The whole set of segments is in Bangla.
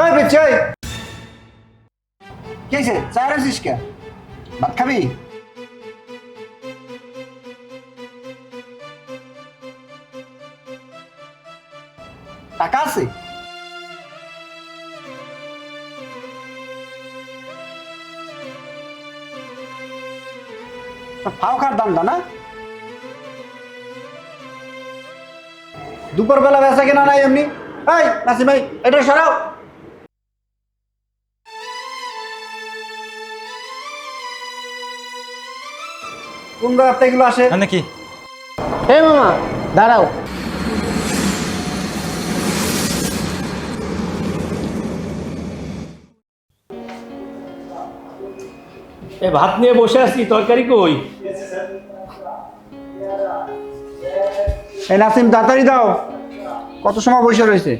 এই বেচে কি হয়েছে? চায় রাখিস কে? ভাত খাবি? টাকা আছে? ফাও খার দাম না দুপুর বেলা বেচা কেনা নাই এমনি। এই নাসিম ভাই এটা সরাও। কোন জায়গা থেকে এগুলো আসে নাকি? হে মামা দাঁড়াও। এ ভাত নিয়ে বসে আছি, তরকারি কই? এই নাসিম তাড়াতাড়ি দাও, কত সময় বসে রয়েছে।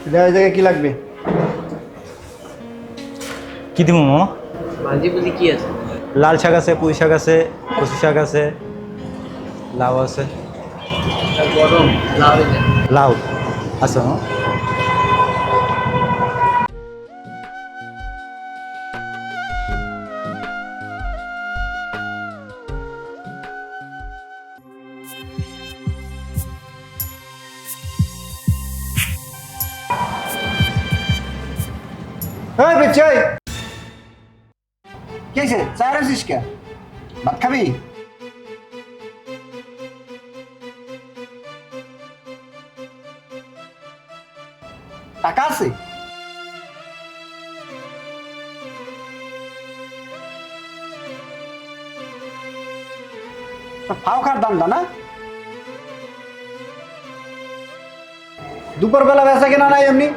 এই জায়গায় কি লাগবে? কি দিব মামা? ভাজি বুঝি কি আছে? লাল শাক আছে, পুঁই শাক আছে, কচু শাক আছে, লাউ আছে। গরম লাউ দেন। লাউ আছে মামা। এই বেচে কি হয়েছে? চায় রাখিস কে? ভাত খাবি? টাকা আছে? ফাও খার দাম না দুপুর বেলা বেচা কেনা নাই এমনি।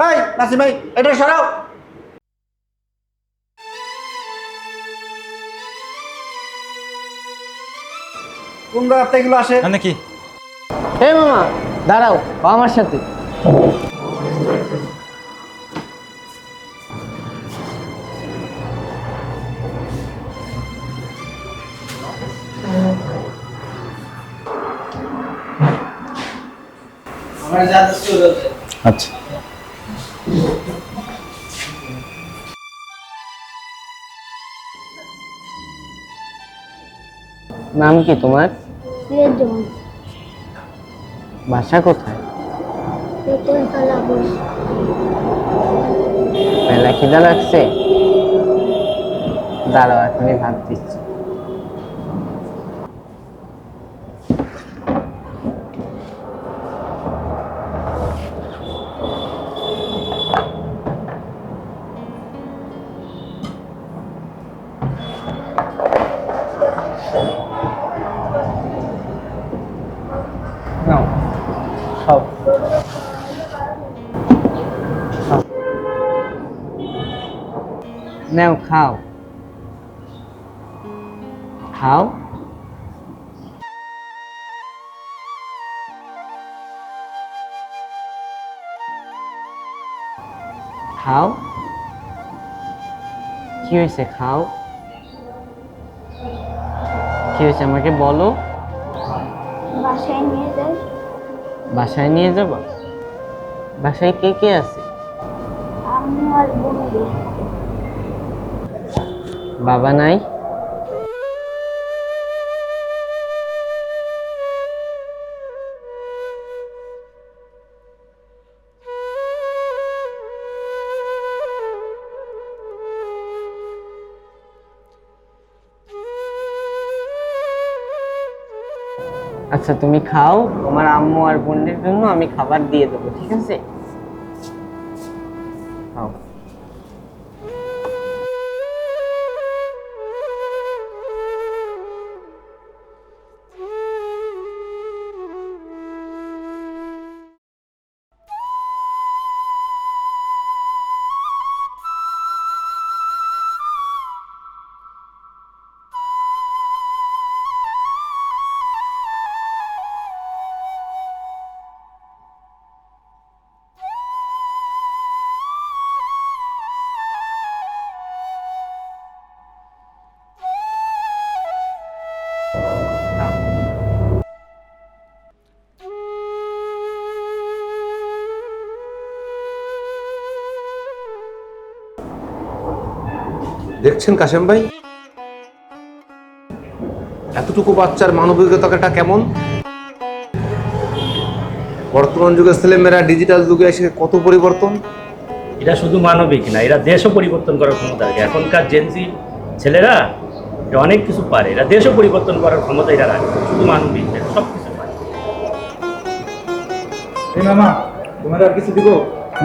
এই নাসিম ভাই এটা সরাও। কোন জায়গা থেকে এগুলো আসে? নাকি? হে মামা দাঁড়াও, আমার সাথে। আমার যাতে চলে যায়। আচ্ছা। নাম কি তোমার? রেজন বাসা কোথায়? বেতন কালা বস মেলা খিদা লাগছে, দাঁড়াও এখনই ভাত দিচ্ছি। নাও খাও। নাও খাও খাও। খাও। কি হয়েছে? খাও। কি হয়েছে আমাকে বলো। বাসায় নিয়ে যাই। বাসায় নিয়ে যাব? বাসায় কে কে আছে? আম্মু আর বন্ধু। বাবা নাই? আচ্ছা তুমি খাও, তোমার আম্মু আর বোনের জন্য আমি খাবার দিয়ে দেবো, ঠিক আছে? খাও। দেখছেন কাশেম ভাই, এতটুকু বাচ্চার মানবিকতাটা কেমন? বর্তমান যুগের ছেলেমেয়েরা ডিজিটাল যুগে এসে কত পরিবর্তন। এরা শুধু মানবিক না, এরা দেশও পরিবর্তন করার ক্ষমতা রাখে। এখনকার জেনজি ছেলেরা এরা অনেক কিছু পারে, এরা দেশও পরিবর্তন করার ক্ষমতা এরা রাখে। শুধু মানবিক না, সব কিছু পারে। এই মামা, তোমার আর কিছু দিব?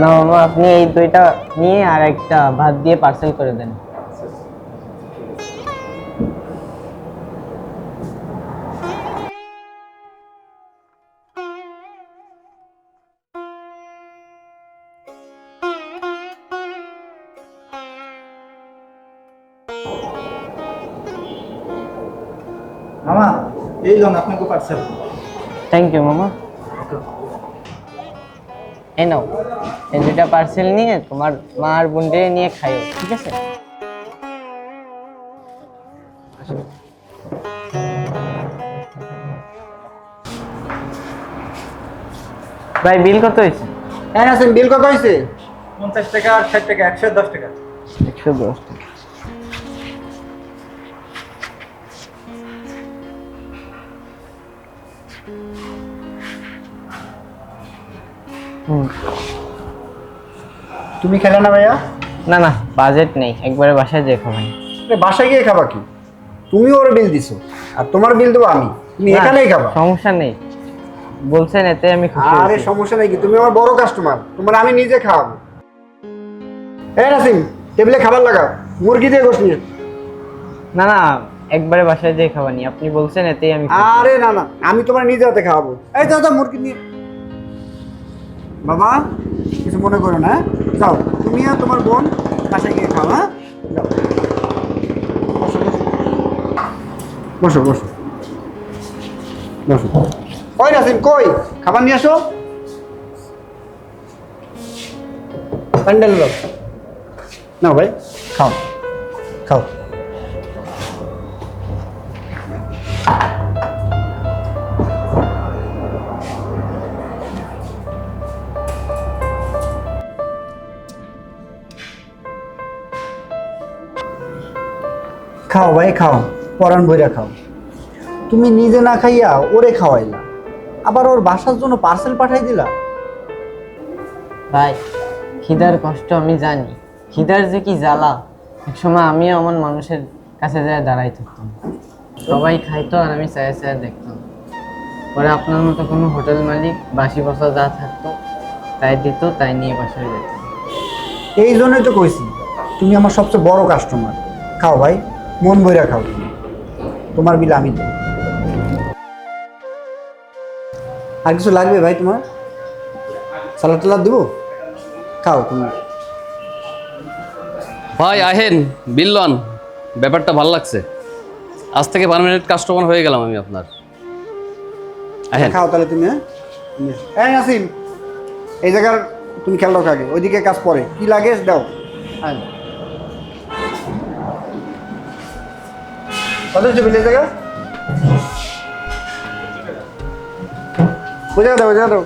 না মামা, আপনি এই দুইটা নিয়ে আর একটা ভাত দিয়ে পার্সেল করে দেন। মামা, এই লোন আপনাকে পার্সেল। থ্যাংক ইউ মামা। এই নাও, এই দুইটা পার্সেল নিয়ে তোমার মা আর বোনকে নিয়ে খাইও, ঠিক আছে? ভাই বিল কত হয়েছে? হ্যাঁ নাসিম, বিল কত হয়েছে? 50 টাকা আর 60 টাকা, 110 টাকা। 110 টাকা। তুমি খেলে না ভাইয়া? না না, বাজেট নেই, একবারে বাসায় যেয়ে খাবেন। বাসায় গিয়ে খাবা কি? তুমি ওর বিল দিছো আর তোমার বিল দেবো আমি, তুমি এখানেই খাবা। সমস্যা নেই, বলছেন এতে আমি খুশি আরে হয়েছি। সমস্যা নেই কি, তুমি আমার বড় কাস্টমার, তোমার আমি নিজে খাওয়াবো। এই নাসিম, টেবিলে খাবার লাগাও, মুরগি দিয়ে গোশ নিয়ে। না না, একবারে বাসায় যেয়ে খাবানি, আপনি বলছেন এতেই আমি খুশি। আরে না না, আমি তোমার নিজে হাতে খাওয়াবো। এই যাও যাও, মুরগি নিয়ে। বাবা, কিছু মনে করো না, হ্যাঁ? যাও, তুমি আর তোমার বোন বাসায় গিয়ে খাও, হ্যাঁ? যাও, বসো বসো বসো বসো বসো। কই নাসিম, কই খাবার নিয়ে আসো। প্যান্ডেল দাও। নাও ভাই, খাও খাও। খাও ভাই খাও, পরাণ ভইরা খাও। তুমি নিজে না খাইয়া ওরে খাওয়াইলা, আবার ওর বাসার জন্য পার্সেল পাঠাই দিলা। ভাই, খিদার কষ্ট আমি জানি, খিদার যে কি জ্বালা। একসময় আমিও এমন মানুষের কাছে যায় দাঁড়াই থাকতাম, সবাই খাইতো আর আমি চায়ে চায়ে দেখতাম। পরে আপনার মতো কোনো হোটেল মালিক বাসি বসা যা থাকতো তাই দিত, তাই নিয়ে বাসায় যেত। এই জন্যই তো কইছি তুমি আমার সবচেয়ে বড় কাস্টমার। খাও ভাই, মন ভইরা খাও, তোমার বিল আমি দেব। আর কিছু লাগবে ভাই তোমার? সালাদ টালাদ দেবো, খাও তুমি। ভাই আহেন, বিল লন। ব্যাপারটা ভালো লাগছে, আজ থেকে পার্মানেন্ট কাস্টমার হয়ে গেলাম আমি আপনার। আহেন। খাও তাহলে তুমি। হ্যাঁ নাসিম, এই জায়গার তুমি খেয়াল রাখো, আগে ওইদিকে কাজ পরে, কি লাগে দাও। হ্যাঁ, কত হচ্ছে বিলের জায়গা? বোঝা দাও